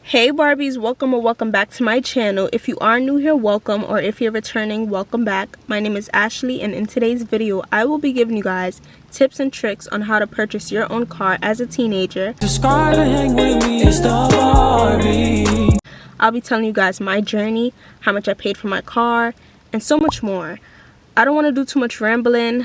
Hey Barbies, welcome or welcome back to my channel. If you are new here, welcome, or if you're returning, welcome back. My name is Ashley, and in today's video I will be giving you guys tips and tricks on how to purchase your own car as a teenager. I'll be telling you guys my journey, how much I paid for my car, and so much more. I don't want to do too much rambling.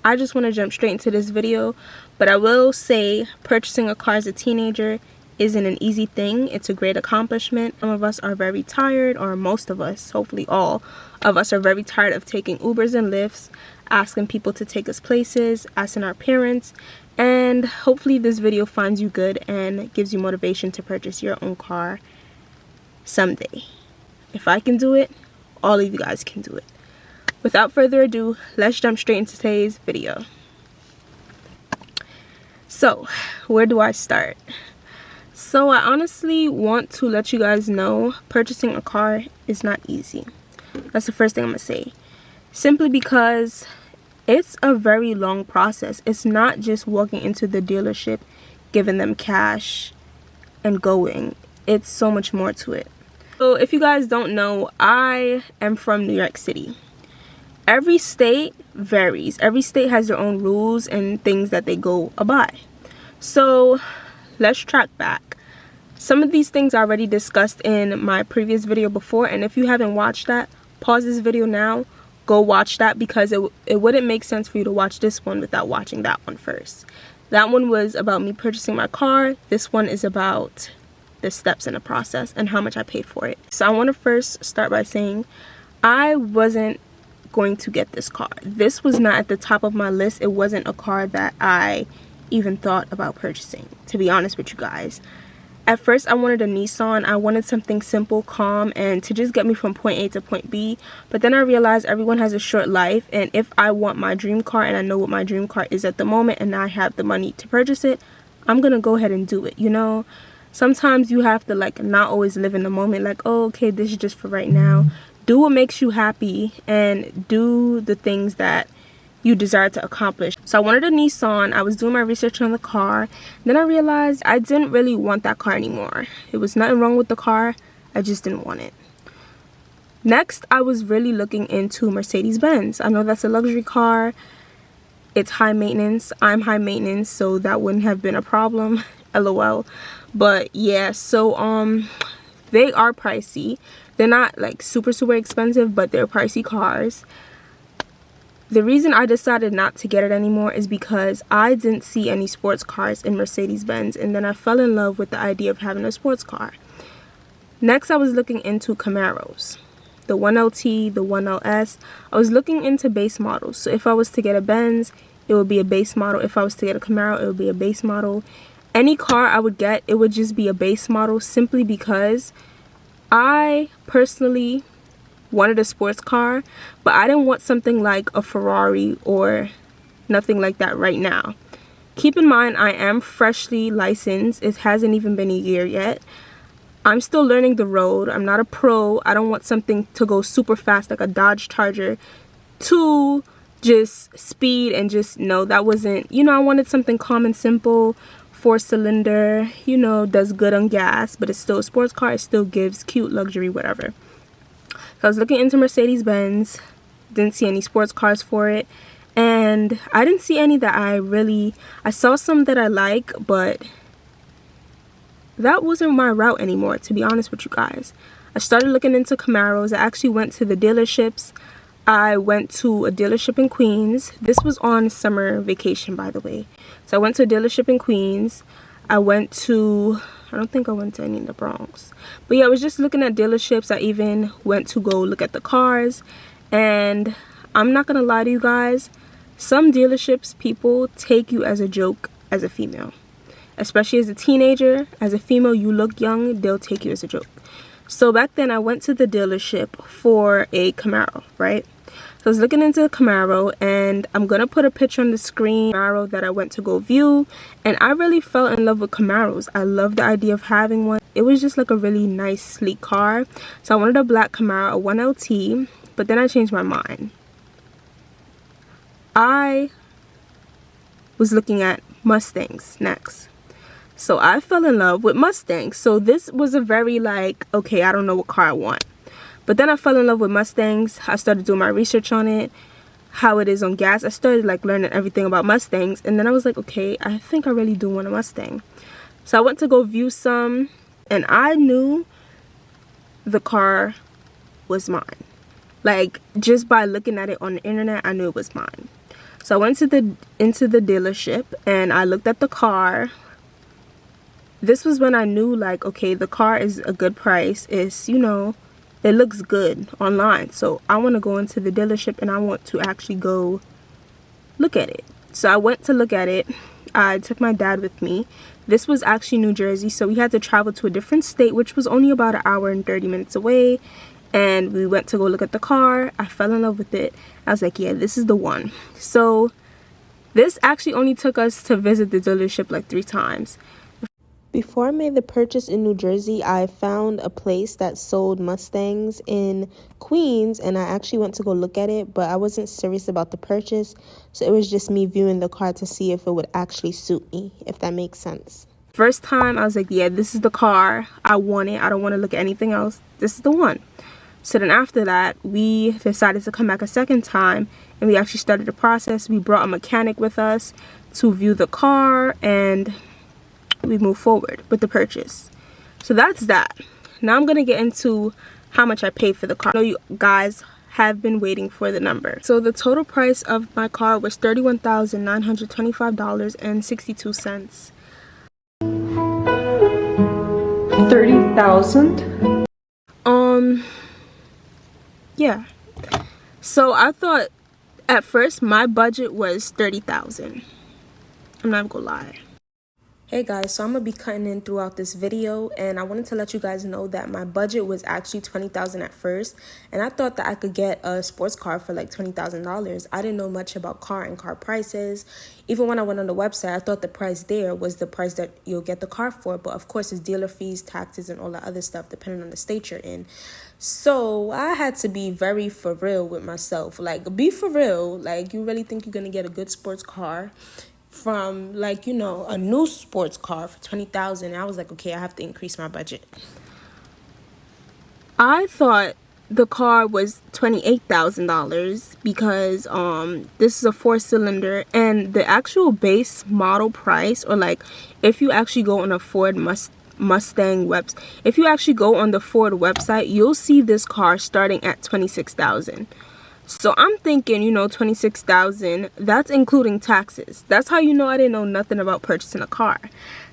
I just want to jump straight into this video, but I will say purchasing a car as a teenager isn't an easy thing. It's a great accomplishment. Some of us are very tired, or most of us, hopefully all of us, are very tired of taking Ubers and Lyfts, asking people to take us places, asking our parents, and hopefully this video finds you good and gives you motivation to purchase your own car someday. If I can do it, all of you guys can do it. Without further ado, let's jump straight into today's video. So, where do I start? So I honestly want to let you guys know purchasing a car is not easy. That's the first thing I'm gonna say. Simply because it's a very long process. It's not just walking into the dealership, giving them cash, and going. It's so much more to it. So if you guys don't know, I am from New York City. Every state varies. Every state has their own rules and things that they go by. So let's track back. Some of these things I already discussed in my previous video before, and if you haven't watched that, pause this video now, go watch that, because it wouldn't make sense for you to watch this one without watching that one first. That one was about me purchasing my car. This one is about the steps in the process and how much I paid for it. So I want to first start by saying I wasn't going to get this car. This was not at the top of my list. It wasn't a car that I even thought about purchasing, to be honest with you guys. At first I wanted a Nissan. I wanted something simple, calm, and to just get me from point A to point B. But then I realized everyone has a short life, and if I want my dream car and I know what my dream car is at the moment and I have the money to purchase it, I'm gonna go ahead and do it. You know, sometimes you have to not always live in the moment, like, oh, okay, this is just for right now. Do what makes you happy and do the things that you desire to accomplish. So I wanted a Nissan. I was doing my research on the car. Then I realized I didn't really want that car anymore. It was nothing wrong with the car. I just didn't want it. Next, I was really looking into Mercedes-Benz. I know that's a luxury car. It's high maintenance. I'm high maintenance, so that wouldn't have been a problem. LOL. But yeah, so they are pricey. They're not like super expensive, but they're pricey cars. The reason I decided not to get it anymore is because I didn't see any sports cars in Mercedes-Benz, and then I fell in love with the idea of having a sports car. Next, I was looking into Camaros, the 1LT, the 1LS. I was looking into base models. So if I was to get a Benz, it would be a base model. If I was to get a Camaro, it would be a base model. Any car I would get, it would just be a base model, simply because I personally wanted a sports car, but I didn't want something like a Ferrari or nothing like that right now. Keep in mind, I am freshly licensed. It hasn't even been a year yet. I'm still learning the road. I'm not a pro. I don't want something to go super fast like a Dodge Charger to just speed and just, no, that wasn't, you know, I wanted something calm and simple, 4-cylinder, you know, does good on gas, but it's still a sports car. It still gives cute luxury, whatever. So I was looking into Mercedes-Benz, didn't see any sports cars for it, and I didn't see any that I saw some that I like, but that wasn't my route anymore, to be honest with you guys. I started looking into Camaros. I actually went to the dealerships. I went to a dealership in Queens. This was on summer vacation, by the way. So I went to a dealership in Queens. I don't think I went to any in the Bronx. But yeah, I was just looking at dealerships. I even went to go look at the cars. And I'm not gonna lie to you guys, some dealerships, people take you as a joke as a female. Especially as a teenager. As a female, you look young, they'll take you as a joke. So back then I went to the dealership for a Camaro, right? So I was looking into the Camaro, and I'm gonna put a picture on the screen, Camaro that I went to go view, and I really fell in love with Camaros. I love the idea of having one. It was just like a really nice, sleek car. So I wanted a black Camaro, a 1LT, but then I changed my mind. I was looking at Mustangs next. So I fell in love with Mustangs. So this was a very like, okay, I don't know what car I want. But then I fell in love with Mustangs. I started doing my research on it, how it is on gas. I started like learning everything about Mustangs. And then I was like, okay, I think I really do want a Mustang. So I went to go view some, and I knew the car was mine. Like, just by looking at it on the internet, I knew it was mine. So I went into the dealership and I looked at the car. This was when I knew, like, okay, the car is a good price. It's, you know, it looks good online. So I want to go into the dealership and I want to actually go look at it. So I went to look at it. I took my dad with me. This was actually New Jersey, so we had to travel to a different state, which was only about an hour and 30 minutes away. And we went to go look at the car. I fell in love with it. I was like, yeah, this is the one. So this actually only took us to visit the dealership like 3 times. Before I made the purchase in New Jersey, I found a place that sold Mustangs in Queens, and I actually went to go look at it, but I wasn't serious about the purchase. So it was just me viewing the car to see if it would actually suit me, if that makes sense. First time, I was like, yeah, this is the car. I want it. I don't want to look at anything else. This is the one. So then after that, we decided to come back a second time, and we actually started the process. We brought a mechanic with us to view the car, and we moved forward with the purchase. So that's that. Now I'm going to get into how much I paid for the car. I know you guys have been waiting for the number. So the total price of my car was $31,925.62. 30,000? Yeah. So I thought at first my budget was $30,000. I'm not gonna lie. Hey guys, so I'm gonna be cutting in throughout this video, and I wanted to let you guys know that my budget was actually $20,000 at first, and I thought that I could get a sports car for like $20,000. I didn't know much about car and car prices. Even when I went on the website, I thought the price there was the price that you'll get the car for, but of course it's dealer fees, taxes, and all that other stuff depending on the state you're in. So I had to be very for real with myself. Like, be for real. Like, you really think you're gonna get a good sports car from, like, you know, a new sports car for $20,000? I was like, okay, I have to increase my budget. I thought the car was $28,000 because this is a 4-cylinder, and the actual base model price, or like if you actually go on a Ford Mustang website, if you actually go on the Ford website, you'll see this car starting at $26,000. So I'm thinking, you know, $26,000, that's including taxes. That's how you know I didn't know nothing about purchasing a car.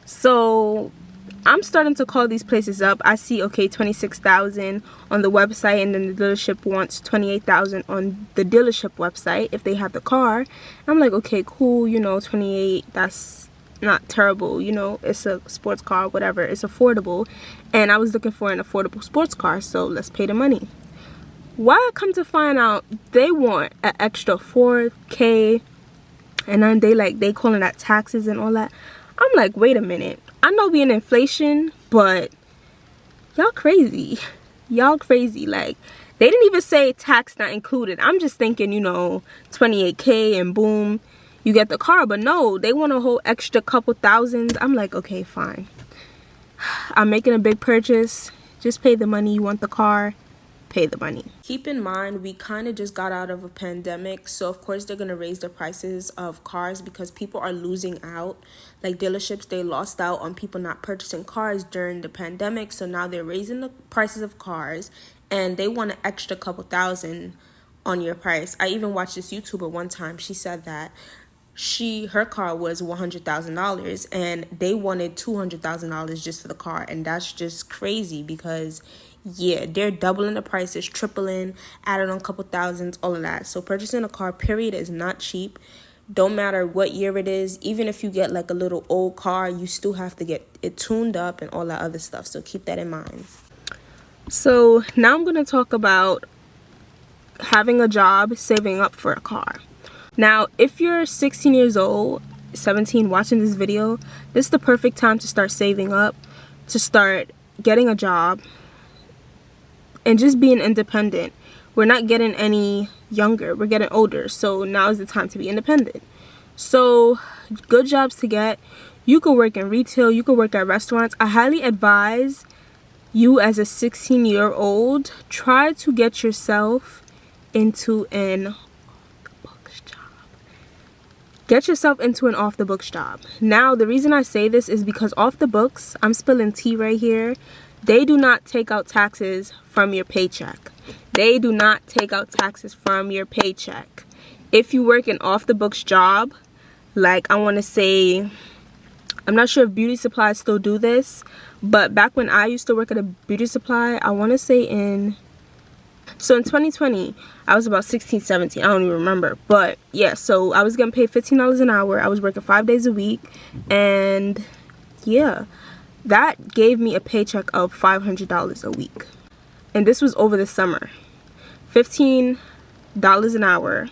So I'm starting to call these places up. I see, okay, $26,000 on the website, and then the dealership wants $28,000 on the dealership website if they have the car. I'm like, okay, cool, you know, 28, that's not terrible, you know, it's a sports car, whatever, it's affordable. And I was looking for an affordable sports car, so let's pay the money. Why I come to find out they want an extra $4K, and then they calling that taxes and all that. I'm like, wait a minute. I know we in inflation, but y'all crazy. Y'all crazy. Like, they didn't even say tax not included. I'm just thinking, you know, $28K and boom, you get the car. But no, they want a whole extra couple thousands. I'm like, okay, fine. I'm making a big purchase. Just pay the money. You want the car, pay the money. Keep in mind, we kind of just got out of a pandemic, so of course they're going to raise the prices of cars because people are losing out. Like dealerships, they lost out on people not purchasing cars during the pandemic, so now they're raising the prices of cars, and they want an extra couple thousand on your price. I even watched this YouTuber one time. She said that her car was $100,000 and they wanted $200,000 just for the car, and that's just crazy because yeah, they're doubling the prices, tripling, adding on a couple thousands, all of that. So purchasing a car, period, is not cheap. Don't matter what year it is. Even if you get like a little old car, you still have to get it tuned up and all that other stuff. So keep that in mind. So now I'm going to talk about having a job, saving up for a car. Now, if you're 16 years old, 17, watching this video, this is the perfect time to start saving up, to start getting a job, and just being independent. We're not getting any younger, we're getting older, so now is the time to be independent. So good jobs to get. You could work in retail, you could work at restaurants. I highly advise you as a 16-year-old, try to get yourself into an off-the-books job. Get yourself into an off-the-books job. Now, the reason I say this is because off the books, I'm spilling tea right here, they do not take out taxes from your paycheck. They do not take out taxes from your paycheck. If you work an off-the-books job, like I want to say, I'm not sure if beauty supplies still do this, but back when I used to work at a beauty supply, I want to say in 2020, I was about 16, 17, I don't even remember. But yeah, so I was getting paid $15 an hour. I was working 5 days a week, and yeah, that gave me a paycheck of $500 a week. And this was over the summer. $15 an hour,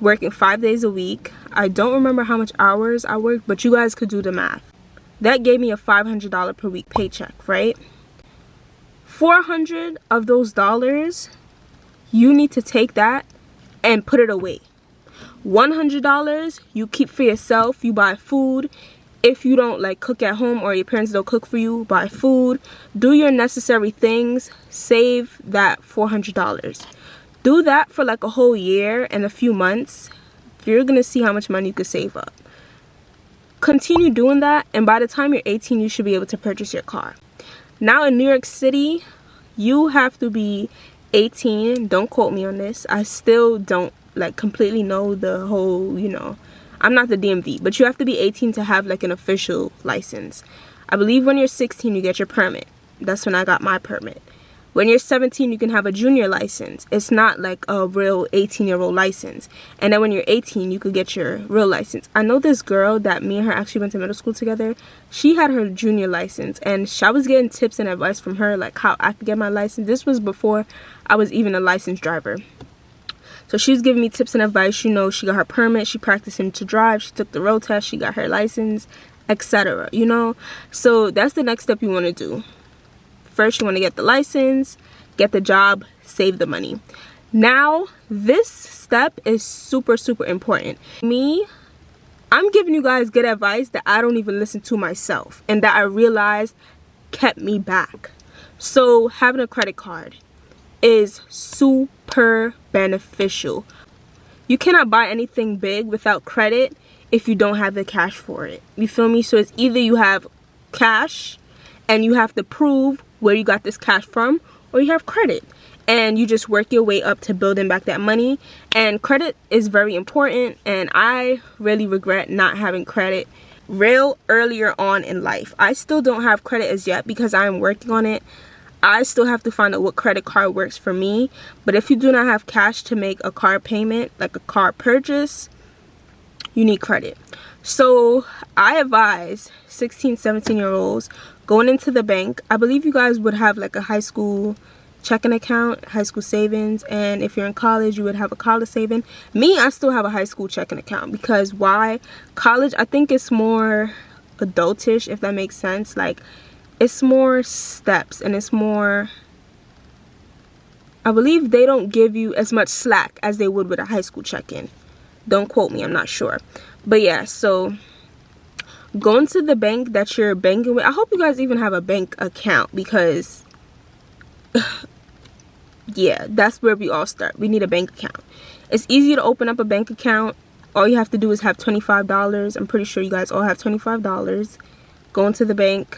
working 5 days a week. I don't remember how much hours I worked, but you guys could do the math. That gave me a $500 per week paycheck, right? 400 of those dollars, you need to take that and put it away. $100 you keep for yourself. You buy food. If you don't like cook at home or your parents don't cook for you, buy food. Do your necessary things. Save that $400. Do that for like a whole year and a few months. You're gonna see how much money you could save up. Continue doing that, and by the time you're 18, you should be able to purchase your car. Now in New York City, you have to be 18. Don't quote me on this. I still don't like completely know the whole, you know, I'm not the DMV, but you have to be 18 to have like an official license. I believe when you're 16, you get your permit. That's when I got my permit. When you're 17, you can have a junior license. It's not like a real 18-year-old license. And then when you're 18, you could get your real license. I know this girl that me and her actually went to middle school together. She had her junior license, and I was getting tips and advice from her, like how I could get my license. This was before I was even a licensed driver. So she was giving me tips and advice. You know, she got her permit, she practicing to drive, she took the road test, she got her license, etc. You know, so that's the next step you want to do. First, you want to get the license, get the job, save the money. Now, this step is super, super important. I'm giving you guys good advice that I don't even listen to myself and that I realized kept me back. So, having a credit card is super beneficial. You cannot buy anything big without credit if you don't have the cash for it. You feel me? So, it's either you have cash and you have to prove where you got this cash from, or you have credit and you just work your way up to building back that money. And credit is very important, and I really regret not having credit real earlier on in life. I still don't have credit as yet because I'm working on it. I still have to find out what credit card works for me. But if you do not have cash to make a car payment, like a car purchase, you need credit. So I advise 16, 17-year-olds going into the bank. I believe you guys would have like a high school checking account, high school savings, and if you're in college, you would have a college saving. Me, I still have a high school checking account because why? College, I think it's more adultish, if that makes sense. Like, it's more steps and it's more, I believe they don't give you as much slack as they would with a high school check-in. Don't quote me, I'm not sure. But yeah, so going to the bank that you're banking with. I hope you guys even have a bank account because yeah, that's where we all start. We need a bank account. It's easy to open up a bank account. All you have to do is have $25. I'm pretty sure you guys all have $25. Go into the bank,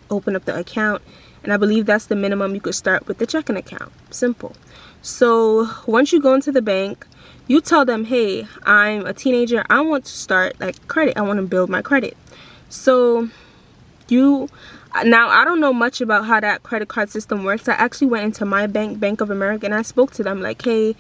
open up the account, and I believe that's the minimum you could start with the checking account. Simple. So once you go into the bank, you tell them, hey, I'm a teenager, I want to start like credit, I want to build my credit. So now I don't know much about how that credit card system works. I actually went into my bank, Bank of America, and I spoke to them like, hey,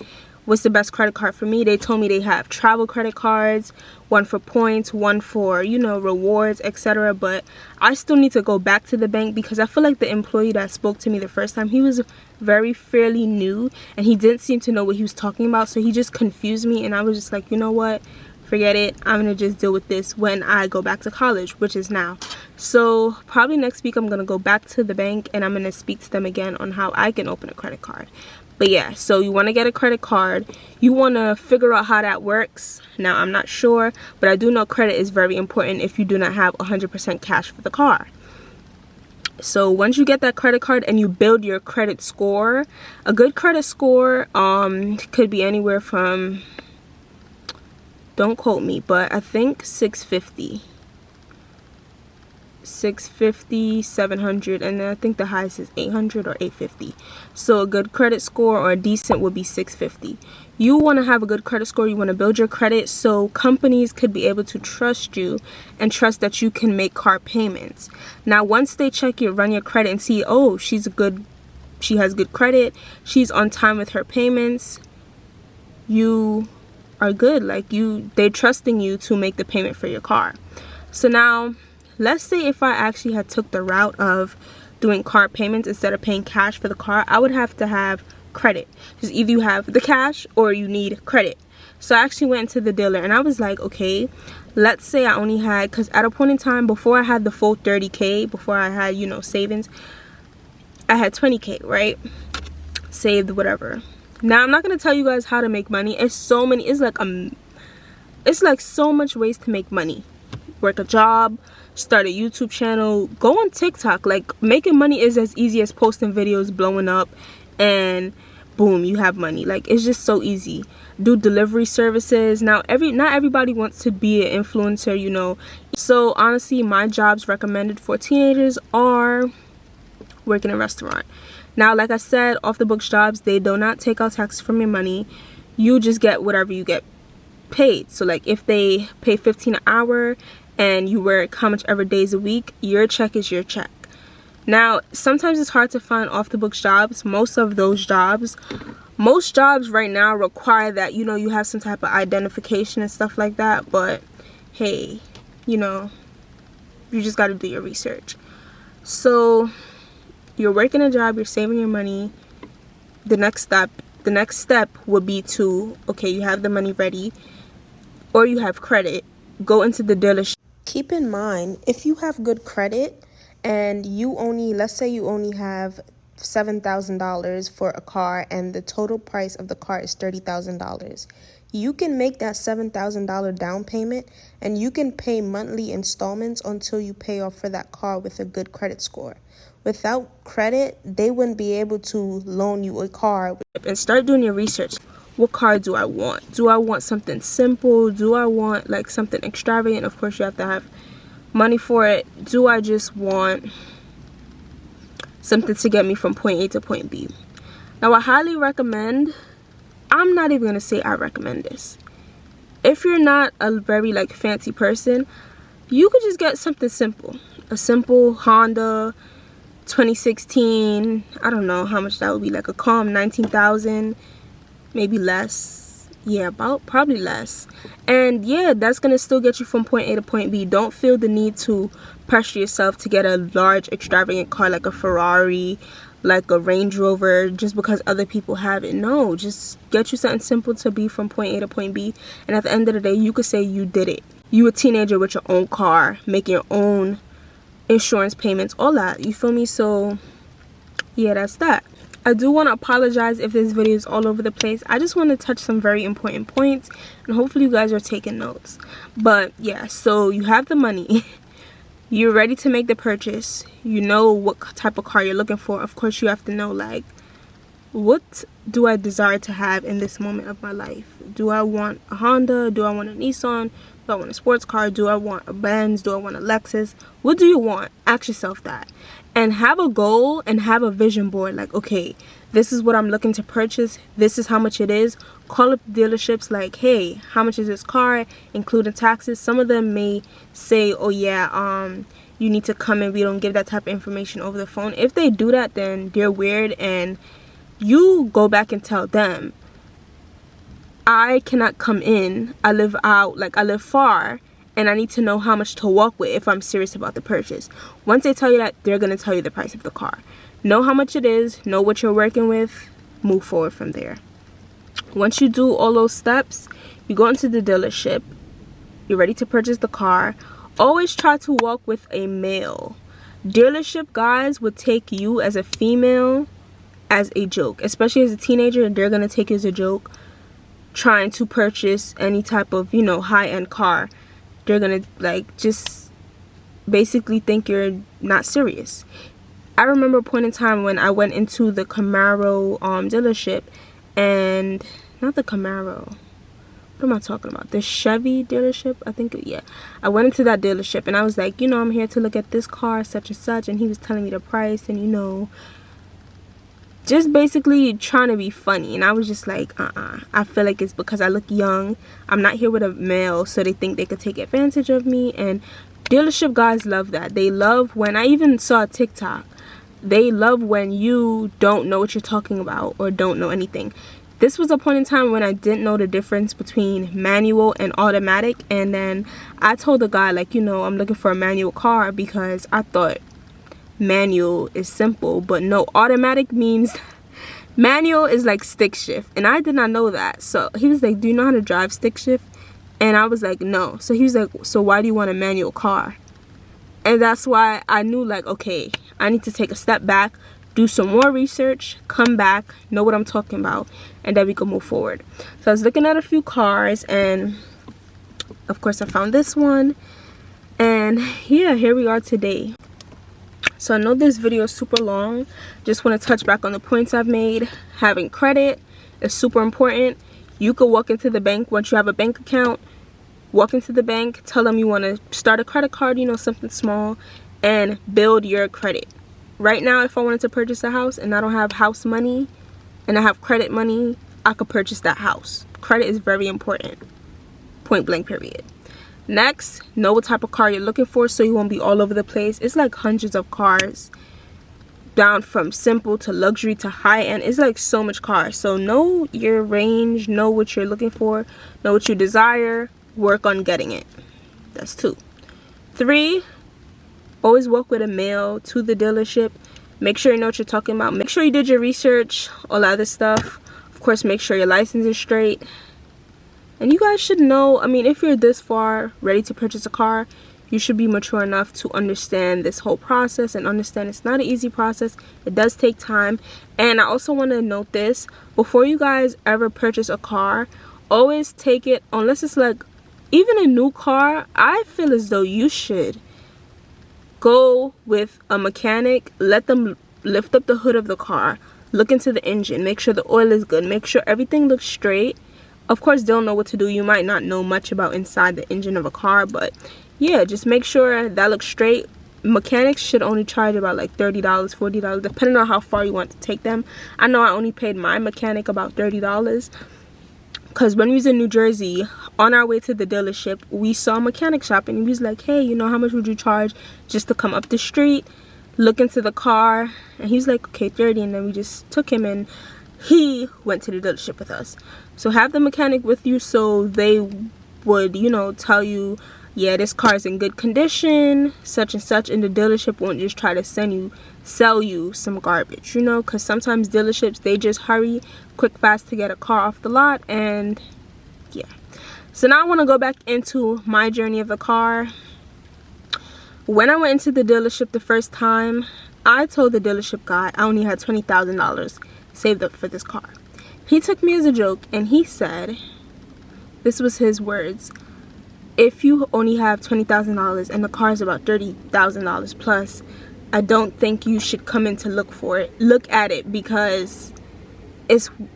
what's the best credit card for me? They told me they have travel credit cards, one for points, one for, you know, rewards, etc. But I still need to go back to the bank because I feel like the employee that spoke to me the first time, he was fairly new and he didn't seem to know what he was talking about. So he just confused me, and I was just like, you know what? Forget it. I'm going to just deal with this when I go back to college, which is now. So probably next week I'm going to go back to the bank and I'm going to speak to them again on how I can open a credit card. But yeah, so you want to get a credit card. You want to figure out how that works. Now, I'm not sure, but I do know credit is very important if you do not have 100% cash for the car. So once you get that credit card and you build your credit score, a good credit score could be anywhere from, don't quote me, but I think 650, 700, and then I think the highest is 800 or 850. So a good credit score, or a decent, would be 650. You want to have a good credit score. You want to build your credit so companies could be able to trust you and trust that you can make car payments. Now, once they check your, run your credit and see, oh, she has good credit, she's on time with her payments, you are good. Like, they're trusting you to make the payment for your car. So now, let's say if I actually had took the route of doing car payments instead of paying cash for the car, I would have to have credit. Because either you have the cash or you need credit. So I actually went to the dealer and I was like, okay, let's say I only had, because at a point in time before I had the full 30K, before I had, you know, savings, I had 20K, right? Saved, whatever. Now, I'm not going to tell you guys how to make money. It's so many, it's like so much ways to make money. Work a job, start a YouTube channel, go on TikTok. Like, making money is as easy as posting videos, blowing up, and boom, you have money. Like, it's just so easy. Do delivery services. Now, not everybody wants to be an influencer, you know. So honestly, my jobs recommended for teenagers are working in a restaurant. Now, like I said, off the books jobs, they do not take out taxes from your money. You just get whatever you get paid. So like, if they pay $15 an hour and you work how much ever days a week, your check is your check. Now, sometimes it's hard to find off the books jobs. Most jobs right now require that, you know, you have some type of identification and stuff like that. But hey, you know, you just got to do your research. So you're working a job, you're saving your money. The next step would be to, okay, you have the money ready or you have credit, go into the dealership. Keep in mind, if you have good credit and you only, let's say you only have $7,000 for a car and the total price of the car is $30,000, you can make that $7,000 down payment and you can pay monthly installments until you pay off for that car with a good credit score. Without credit, they wouldn't be able to loan you a car. And start doing your research. What car do I want? Do I want something simple? Do I want like something extravagant? Of course, you have to have money for it. Do I just want something to get me from point A to point B? Now, I highly recommend, I'm not even gonna say I recommend this. If you're not a very like fancy person, you could just get something simple. A simple Honda 2016, I don't know how much that would be, like a calm 19,000, maybe less. Yeah, probably less. And yeah, that's gonna still get you from point A to point B. Don't feel the need to pressure yourself to get a large extravagant car like a Ferrari, like a Range Rover, just because other people have it. No, just get you something simple to be from point A to point B. And at the end of the day, you could say you did it. You a teenager with your own car, making your own insurance payments, all that, you feel me? So yeah, that's that. I do want to apologize if this video is all over the place. I just want to touch some very important points and hopefully you guys are taking notes. But yeah, so you have the money. You're ready to make the purchase. You know what type of car you're looking for. Of course, you have to know, like, what do I desire to have in this moment of my life? Do I want a Honda? Do I want a Nissan? Do I want a sports car? Do I want a Benz? Do I want a Lexus? What do you want? Ask yourself that. And have a goal and have a vision board. Like, okay, this is what I'm looking to purchase. This is how much it is. Call up dealerships like, hey, how much is this car, including taxes? Some of them may say, oh yeah, you need to come in. We don't give that type of information over the phone. If they do that, then they're weird, and you go back and tell them, I cannot come in. I live out, like I live far, and I need to know how much to walk with if I'm serious about the purchase. Once they tell you that, they're going to tell you the price of the car. Know how much it is, know what you're working with, move forward from there. Once you do all those steps, you go into the dealership, you're ready to purchase the car. Always try to walk with a male. Dealership guys would take you as a female as a joke. Especially as a teenager, they're gonna take it as a joke. Trying to purchase any type of, you know, high-end car, they're gonna like just basically think you're not serious. I remember a point in time when I went into the Camaro dealership, and not the Camaro, what am I talking about, the Chevy dealership, I think. Yeah, I went into that dealership and I was like, you know, I'm here to look at this car such and such, and he was telling me the price, and you know, just basically trying to be funny. And I was just like, I feel like it's because I look young, I'm not here with a male, so they think they could take advantage of me. And dealership guys love that. They love when, I even saw a TikTok, they love when you don't know what you're talking about or don't know anything. This was a point in time when I didn't know the difference between manual and automatic, and then I told the guy, like, you know, I'm looking for a manual car because I thought manual is simple, but no, automatic means manual is like stick shift, and I did not know that. So he was like, do you know how to drive stick shift? And I was like, no. So he was like, so why do you want a manual car? And that's why I knew, like, okay, I need to take a step back, do some more research, come back, know what I'm talking about, and then we can move forward. So I was looking at a few cars, and of course I found this one, and yeah, here we are today. So I know this video is super long, just want to touch back on the points I've made. Having credit is super important. You could walk into the bank once you have a bank account, walk into the bank, tell them you want to start a credit card, you know, something small, and build your credit. Right now, if I wanted to purchase a house and I don't have house money and I have credit money, I could purchase that house. Credit is very important. Point blank, period. Next, know what type of car you're looking for so you won't be all over the place. It's like hundreds of cars, down from simple to luxury to high end. It's like so much cars. So know your range, know what you're looking for, know what you desire, work on getting it. That's 2. 3, always walk with a male to the dealership. Make sure you know what you're talking about. Make sure you did your research, all that other stuff. Of course, make sure your license is straight. And you guys should know, I mean, if you're this far ready to purchase a car, you should be mature enough to understand this whole process and understand it's not an easy process. It does take time. And I also want to note this, before you guys ever purchase a car, always take it, unless it's like even a new car, I feel as though you should go with a mechanic, let them lift up the hood of the car, look into the engine, make sure the oil is good, make sure everything looks straight. Of course, they'll know what to do. You might not know much about inside the engine of a car, but yeah, just make sure that looks straight. Mechanics should only charge about like $30, $40, depending on how far you want to take them. I know I only paid my mechanic about $30. Because when we was in New Jersey, on our way to the dealership, we saw a mechanic shop, and he was like, hey, you know, how much would you charge just to come up the street, look into the car? And he was like, okay, 30. And then we just took him, and he went to the dealership with us. So have the mechanic with you so they would, you know, tell you, yeah, this car is in good condition, such and such, and the dealership won't just try to sell you some garbage, you know, because sometimes dealerships, they just hurry quick fast to get a car off the lot. And yeah, so now I want to go back into my journey of the car. When I went into the dealership the first time, I told the dealership guy I only had $20,000 saved up for this car. He took me as a joke, and he said, this was his words, if you only have $20,000 and the car is about $30,000 plus, I don't think you should come in to look at it, because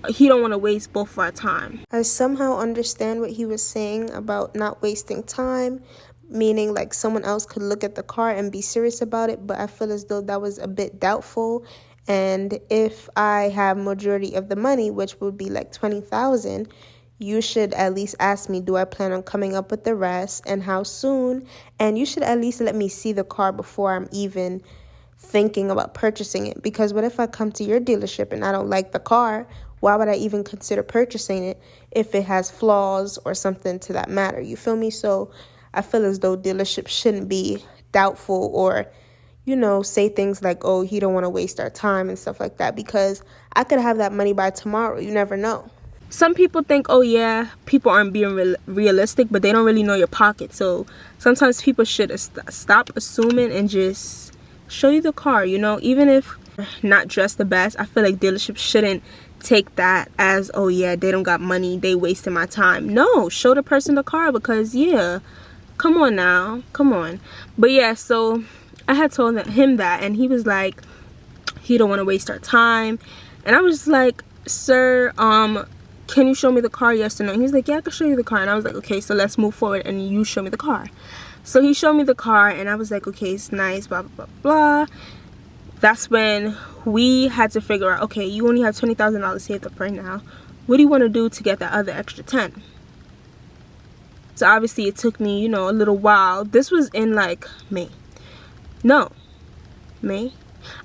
he don't want to waste both of our time. I somehow understand what he was saying about not wasting time, meaning like someone else could look at the car and be serious about it, but I feel as though that was a bit doubtful. And if I have majority of the money, which would be like $20,000, you should at least ask me, do I plan on coming up with the rest and how soon? And you should at least let me see the car before I'm even thinking about purchasing it. Because what if I come to your dealership and I don't like the car? Why would I even consider purchasing it if it has flaws or something to that matter? You feel me? So I feel as though dealerships shouldn't be doubtful or, you know, say things like, oh, he don't want to waste our time and stuff like that, because I could have that money by tomorrow. You never know. Some people think, oh yeah, people aren't being realistic, but they don't really know your pocket. So sometimes people should stop assuming and just show you the car, you know, even if not dressed the best, I feel like dealerships shouldn't take that as, oh yeah, they don't got money, they wasting my time. No, show the person the car, because yeah, come on now, come on. But yeah, so I had told him that, and he was like, he don't want to waste our time. And I was just like, sir, can you show me the car, yes or no? And he was like, yeah, I can show you the car. And I was like, okay, so let's move forward and you show me the car. So he showed me the car, and I was like, okay, it's nice, blah blah blah blah. That's when we had to figure out, okay, you only have $20,000 saved up right now. What do you want to do to get that other extra 10? So obviously it took me, you know, a little while. This was in like May.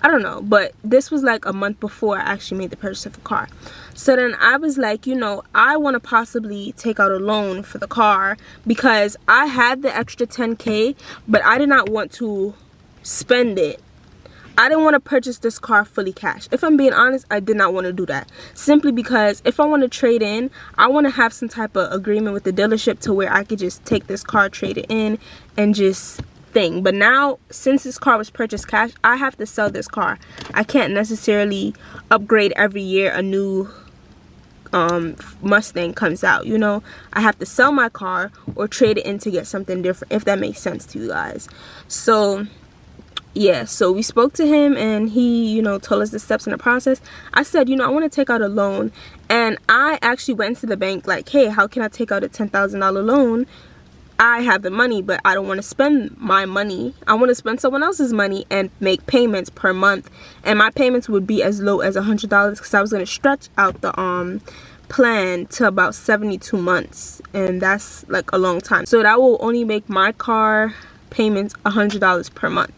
I don't know, but this was like a month before I actually made the purchase of the car. So then I was like, you know, I want to possibly take out a loan for the car, because I had the extra 10K, but I did not want to spend it. I didn't want to purchase this car fully cash. If I'm being honest, I did not want to do that. Simply because if I want to trade in, I want to have some type of agreement with the dealership to where I could just take this car, trade it in, and just thing. But now, since this car was purchased cash, I have to sell this car. I can't necessarily upgrade every year a new Mustang comes out, you know. I have to sell my car or trade it in to get something different, if that makes sense to you guys. So yeah, so we spoke to him, and he, you know, told us the steps in the process. I said, you know, I want to take out a loan, and I actually went to the bank like, hey, how can I take out a $10,000 loan? I have the money, but I don't want to spend my money. I want to spend someone else's money and make payments per month, and my payments would be as low as $100, because I was going to stretch out the plan to about 72 months, and that's like a long time. So that will only make my car payments $100 per month.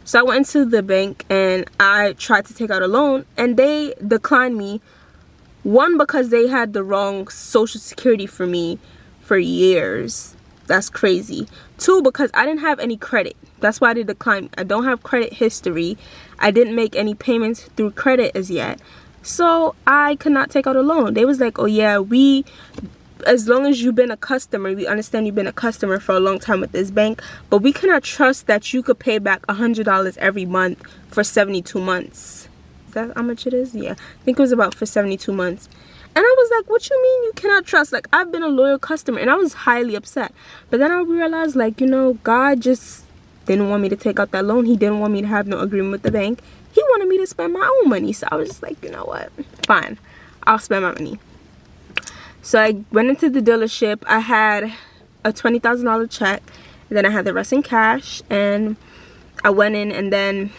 So I went into the bank and I tried to take out a loan, and they declined me. One, because they had the wrong social security for me for years. That's crazy. Two, because I didn't have any credit. That's why they declined me. I don't have credit history. I didn't make any payments through credit as yet. So I could not take out a loan. They was like, oh yeah, as long as you've been a customer, we understand you've been a customer for a long time with this bank, but we cannot trust that you could pay back $100 every month for 72 months. Is that how much it is? Yeah, I think it was about for 72 months. And I was like, what you mean you cannot trust? Like, I've been a loyal customer, and I was highly upset. But then I realized, like, you know, God just didn't want me to take out that loan. He didn't want me to have no agreement with the bank. He wanted me to spend my own money. So I was just like, you know what? Fine, I'll spend my money. So I went into the dealership. I had a $20,000 check, and then I had the rest in cash, and I went in, and then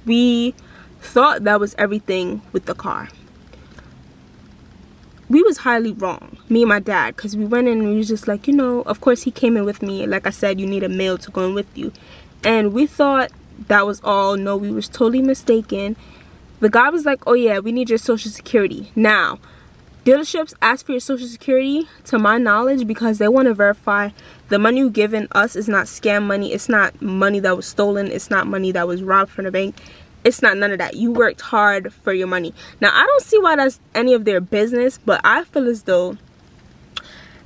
we thought that was everything with the car. We was highly wrong, me and my dad, because we went in and we was just like, you know, of course he came in with me. Like I said, you need a male to go in with you. And we thought that was all. No, we was totally mistaken. The guy was like, oh yeah, we need your social security. Now, dealerships ask for your social security, to my knowledge, because they want to verify the money you've given us is not scam money. It's not money that was stolen. It's not money that was robbed from the bank. It's not none of that. You worked hard for your money. Now, I don't see why that's any of their business, but I feel as though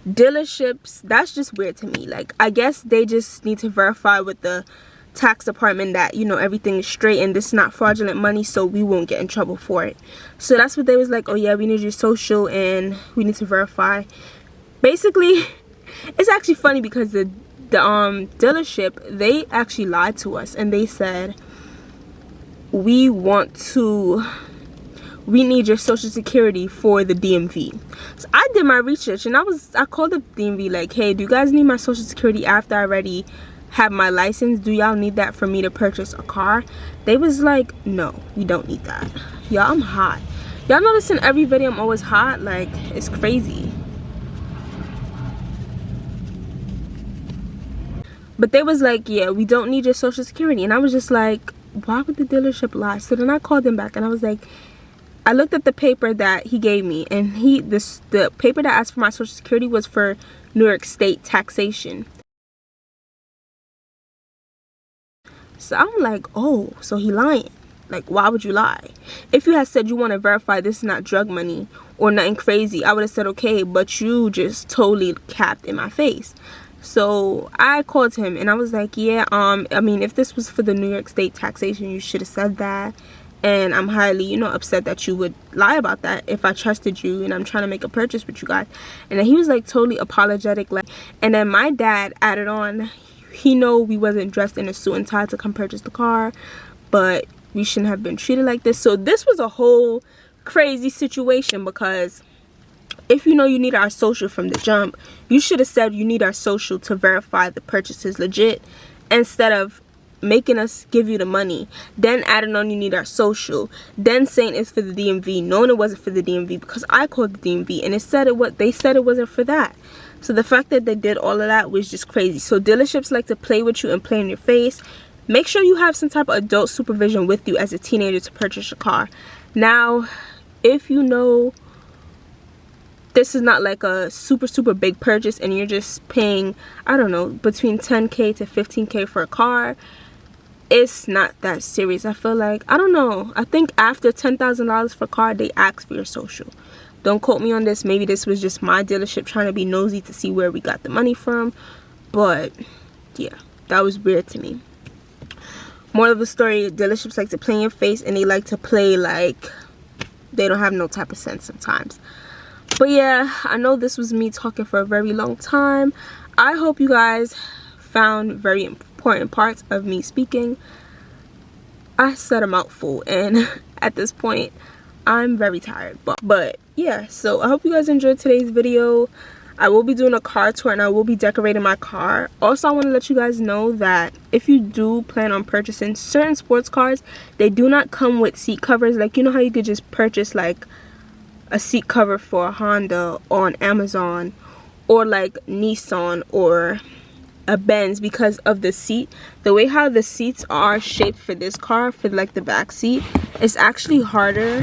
dealerships, that's just weird to me. Like, I guess they just need to verify with the tax department that, you know, everything is straight and this is not fraudulent money, so we won't get in trouble for it. So that's what they was like, oh yeah, we need your social and we need to verify. Basically, it's actually funny because the dealership, they actually lied to us, and they said, we need your social security for the DMV. So I did my research, and I called the DMV like, hey, do you guys need my social security after I already have my license? Do y'all need that for me to purchase a car? They was like, no, we don't need that. Y'all, I'm hot. Y'all notice in every video I'm always hot? Like, it's crazy. But they was like, yeah, we don't need your social security. And I was just like, why would the dealership lie? So then I called them back, and I was like, I looked at the paper that he gave me, and the paper that asked for my social security was for New York State taxation. So I'm like, oh, so he lying. Like, why would you lie? If you had said you want to verify this is not drug money or nothing crazy, I would have said okay, but you just totally capped in my face. So I called him and I was like, yeah, I mean, if this was for the New York State taxation, you should have said that. And I'm highly, you know, upset that you would lie about that if I trusted you and I'm trying to make a purchase with you guys. And then he was like totally apologetic. Like, and then my dad added on, he know we wasn't dressed in a suit and tie to come purchase the car, but we shouldn't have been treated like this. So this was a whole crazy situation, because if you know you need our social from the jump, you should have said you need our social to verify the purchase is legit, instead of making us give you the money, then adding on you need our social, then saying it's for the DMV, knowing it wasn't for the DMV, because I called the DMV and they said it wasn't for that. So the fact that they did all of that was just crazy. So dealerships like to play with you and play in your face. Make sure you have some type of adult supervision with you as a teenager to purchase a car. Now, if you know this is not like a super big purchase and you're just paying, I don't know, between 10K to 15K for a car, it's not that serious. I feel like, I don't know, I think after $10,000 for a car, they ask for your social. Don't quote me on this. Maybe this was just my dealership trying to be nosy to see where we got the money from. But yeah, that was weird to me. Moral of the story, dealerships like to play in your face, and they like to play like they don't have no type of sense sometimes. But yeah, I know this was me talking for a very long time. I hope you guys found very important parts of me speaking. I said a mouthful, and at this point I'm very tired, but yeah, so I hope you guys enjoyed today's video. I will be doing a car tour and I will be decorating my car. Also, I want to let you guys know that if you do plan on purchasing certain sports cars, they do not come with seat covers. Like, you know how you could just purchase like a seat cover for a Honda on Amazon, or like Nissan or a Benz, because of the seat, the way how the seats are shaped for this car, for like the back seat, it's actually harder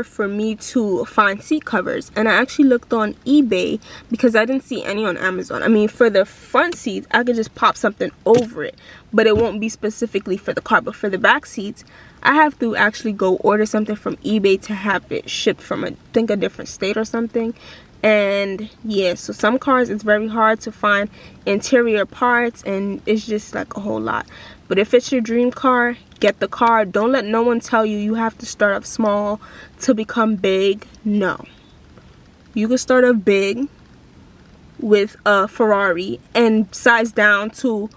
for me to find seat covers. And I actually looked on eBay because I didn't see any on Amazon. I mean, for the front seats I could just pop something over it, but it won't be specifically for the car. But for the back seats, I have to actually go order something from eBay to have it shipped from, I think, a different state or something. And yeah, so some cars it's very hard to find interior parts, and it's just like a whole lot. But if it's your dream car, get the car. Don't let no one tell you you have to start off small to become big. No, you can start off big with a Ferrari and size down to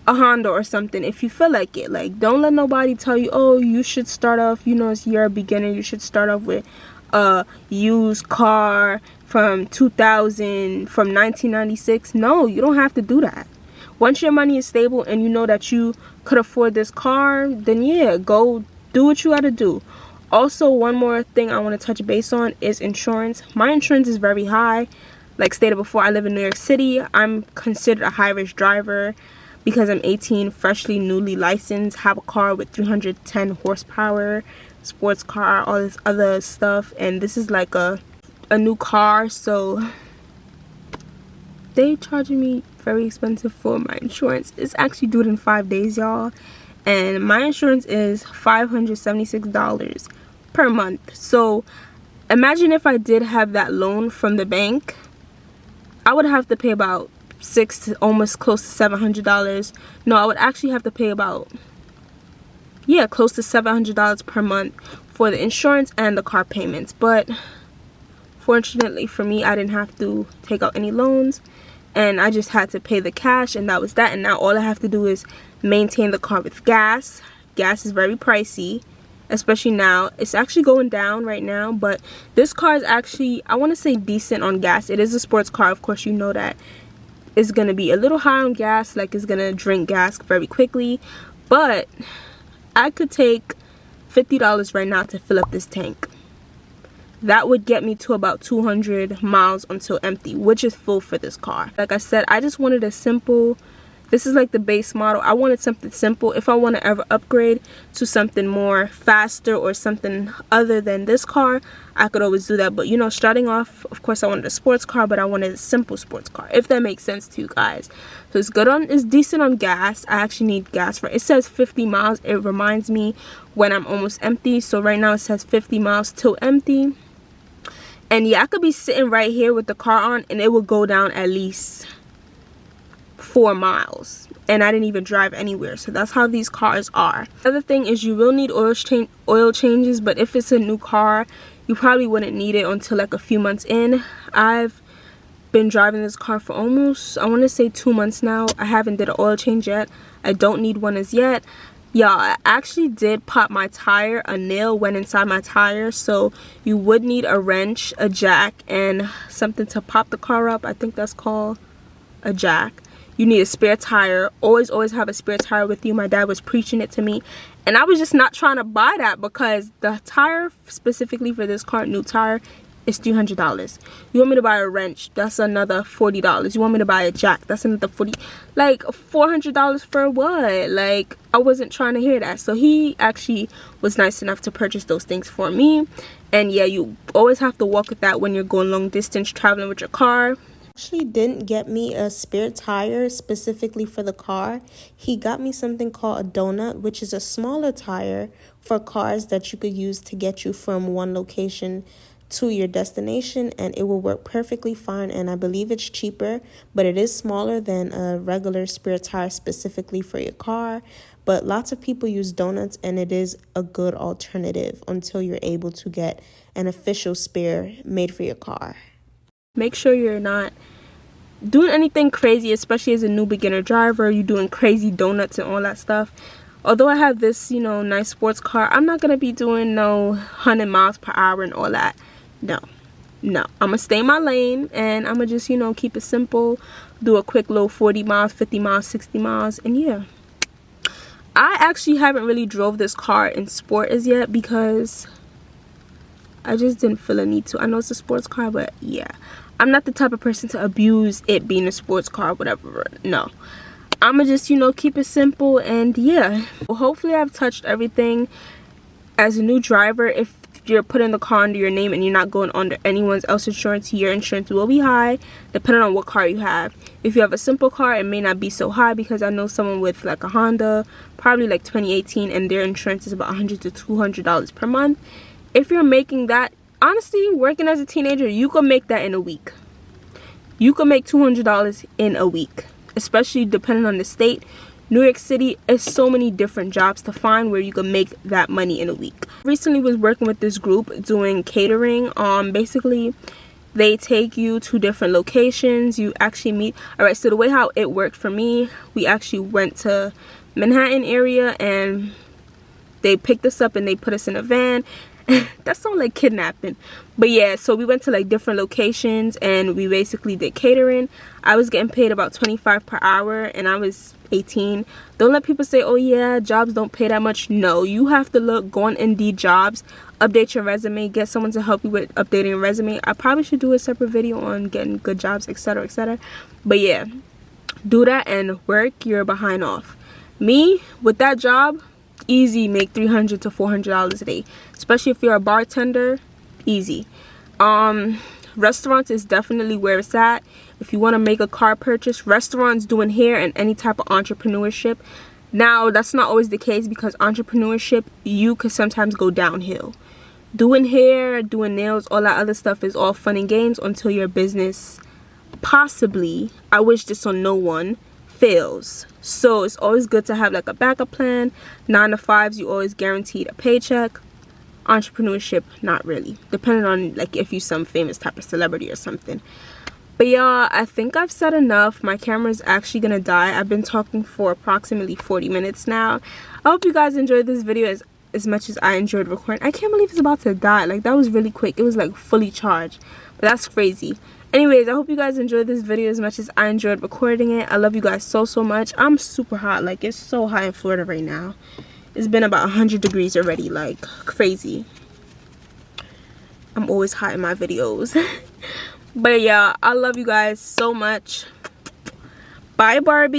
a Honda or something if you feel like it. Like, don't let nobody tell you, oh, you should start off, you know, if you're a beginner, you should start off with a used car from 2000, from 1996. No, you don't have to do that. Once your money is stable and you know that you could afford this car, then yeah, go do what you gotta do. Also, one more thing I want to touch base on is insurance. My insurance is very high. Like stated before, I live in New York City. I'm considered a high-risk driver because I'm 18, freshly, newly licensed, have a car with 310 horsepower, sports car, all this other stuff. And this is like a new car, so they charging me very expensive for my insurance. It's actually due in 5 days, y'all, and my insurance is $576 per month. So imagine if I did have that loan from the bank, I would have to pay about $600 to almost close to $700. No, I would actually have to pay about, yeah, close to $700 per month for the insurance and the car payments. But fortunately for me, I didn't have to take out any loans, and I just had to pay the cash, and that was that. And now all I have to do is maintain the car with gas. Gas is very pricey, especially now. It's actually going down right now, but this car is actually, I want to say, decent on gas. It is a sports car, of course, you know that. It's going to be a little high on gas, like it's going to drink gas very quickly, but I could take $50 right now to fill up this tank. That would get me to about 200 miles until empty, which is full for this car. Like I said, I just wanted a simple, this is like the base model. I wanted something simple. If I want to ever upgrade to something more faster or something other than this car, I could always do that. But you know, starting off, of course, I wanted a sports car, but I wanted a simple sports car, if that makes sense to you guys. So it's good on, it's decent on gas. I actually need gas for it. It says 50 miles. It reminds me when I'm almost empty. So right now it says 50 miles till empty. And yeah, I could be sitting right here with the car on and it will go down at least 4 miles, and I didn't even drive anywhere. So that's how these cars are. The other thing is you will need oil changes, but if it's a new car, you probably wouldn't need it until like a few months in. I've been driving this car for almost, I want to say 2 months now. I haven't did an oil change yet. I don't need one as yet. Yeah, I actually did pop my tire. A nail went inside my tire, so you would need a wrench, a jack, and something to pop the car up. I think that's called a jack. You need a spare tire. Always have a spare tire with you. My dad was preaching it to me, and I was just not trying to buy that because the tire specifically for this car, new tire, is $300. You want me to buy a wrench? That's another $40. You want me to buy a jack? That's another $40. Like $400 for what? Like, I wasn't trying to hear that. So he actually was nice enough to purchase those things for me. And yeah, you always have to walk with that when you're going long distance traveling with your car. Actually didn't get me a spare tire specifically for the car. He got me something called a donut, which is a smaller tire for cars that you could use to get you from one location to your destination, and it will work perfectly fine. And I believe it's cheaper, but it is smaller than a regular spare tire specifically for your car. But lots of people use donuts, and it is a good alternative until you're able to get an official spare made for your car. Make sure you're not doing anything crazy, especially as a new beginner driver. You're doing crazy donuts and all that stuff. Although I have this, you know, nice sports car, I'm not gonna be doing no 100 miles per hour and all that. No, I'm gonna stay in my lane, and I'm gonna just, you know, keep it simple, do a quick little 40 miles, 50 miles, 60 miles, and yeah. I actually haven't really drove this car in sport as yet because I just didn't feel a need to. I know it's a sports car, but yeah, I'm not the type of person to abuse it being a sports car, whatever. No, I'm gonna just, you know, keep it simple. And yeah, well, hopefully I've touched everything. As a new driver, if you're putting the car under your name and you're not going under anyone else's insurance, your insurance will be high depending on what car you have. If you have a simple car, it may not be so high, because I know someone with like a Honda, probably like 2018, and their insurance is about $100 to $200 per month. If you're making that, honestly, working as a teenager, you can make that in a week. You can make $200 in a week, especially depending on the state. New York City is so many different jobs to find where you can make that money in a week. Recently was working with this group doing catering. Basically they take you to different locations. You actually meet. Alright, so the way how it worked for me, we actually went to Manhattan area and they picked us up and they put us in a van. That sounds like kidnapping, but yeah, so we went to like different locations and we basically did catering. I was getting paid about $25 per hour and I was 18. Don't let people say, oh yeah, jobs don't pay that much. No, you have to go on Indeed jobs, update your resume, get someone to help you with updating your resume. I probably should do a separate video on getting good jobs, etc, etc. But yeah, do that and work your behind off. Me, with that job, easy make $300 to $400 a day, especially if you're a bartender. Easy. Restaurants is definitely where it's at. If you want to make a car purchase, restaurants, doing hair, and any type of entrepreneurship. Now that's not always the case, because entrepreneurship, you could sometimes go downhill. Doing hair, doing nails, all that other stuff is all fun and games until your business possibly, I wish this on no one, fails. So it's always good to have like a backup plan. 9 to 5s, you always guaranteed a paycheck. Entrepreneurship, not really, depending on like if you're some famous type of celebrity or something. But y'all, I think I've said enough. My camera's actually gonna die. I've been talking for approximately 40 minutes now. I hope you guys enjoyed this video as much as I enjoyed recording. I can't believe it's about to die. Like, that was really quick. It was like fully charged, but that's crazy. Anyways, I hope you guys enjoyed this video as much as I enjoyed recording it. I love you guys so much. I'm super hot. Like, it's so hot in Florida right now. It's been about 100 degrees already, like crazy. I'm always hot in my videos. But yeah, I love you guys so much. Bye, Barbie.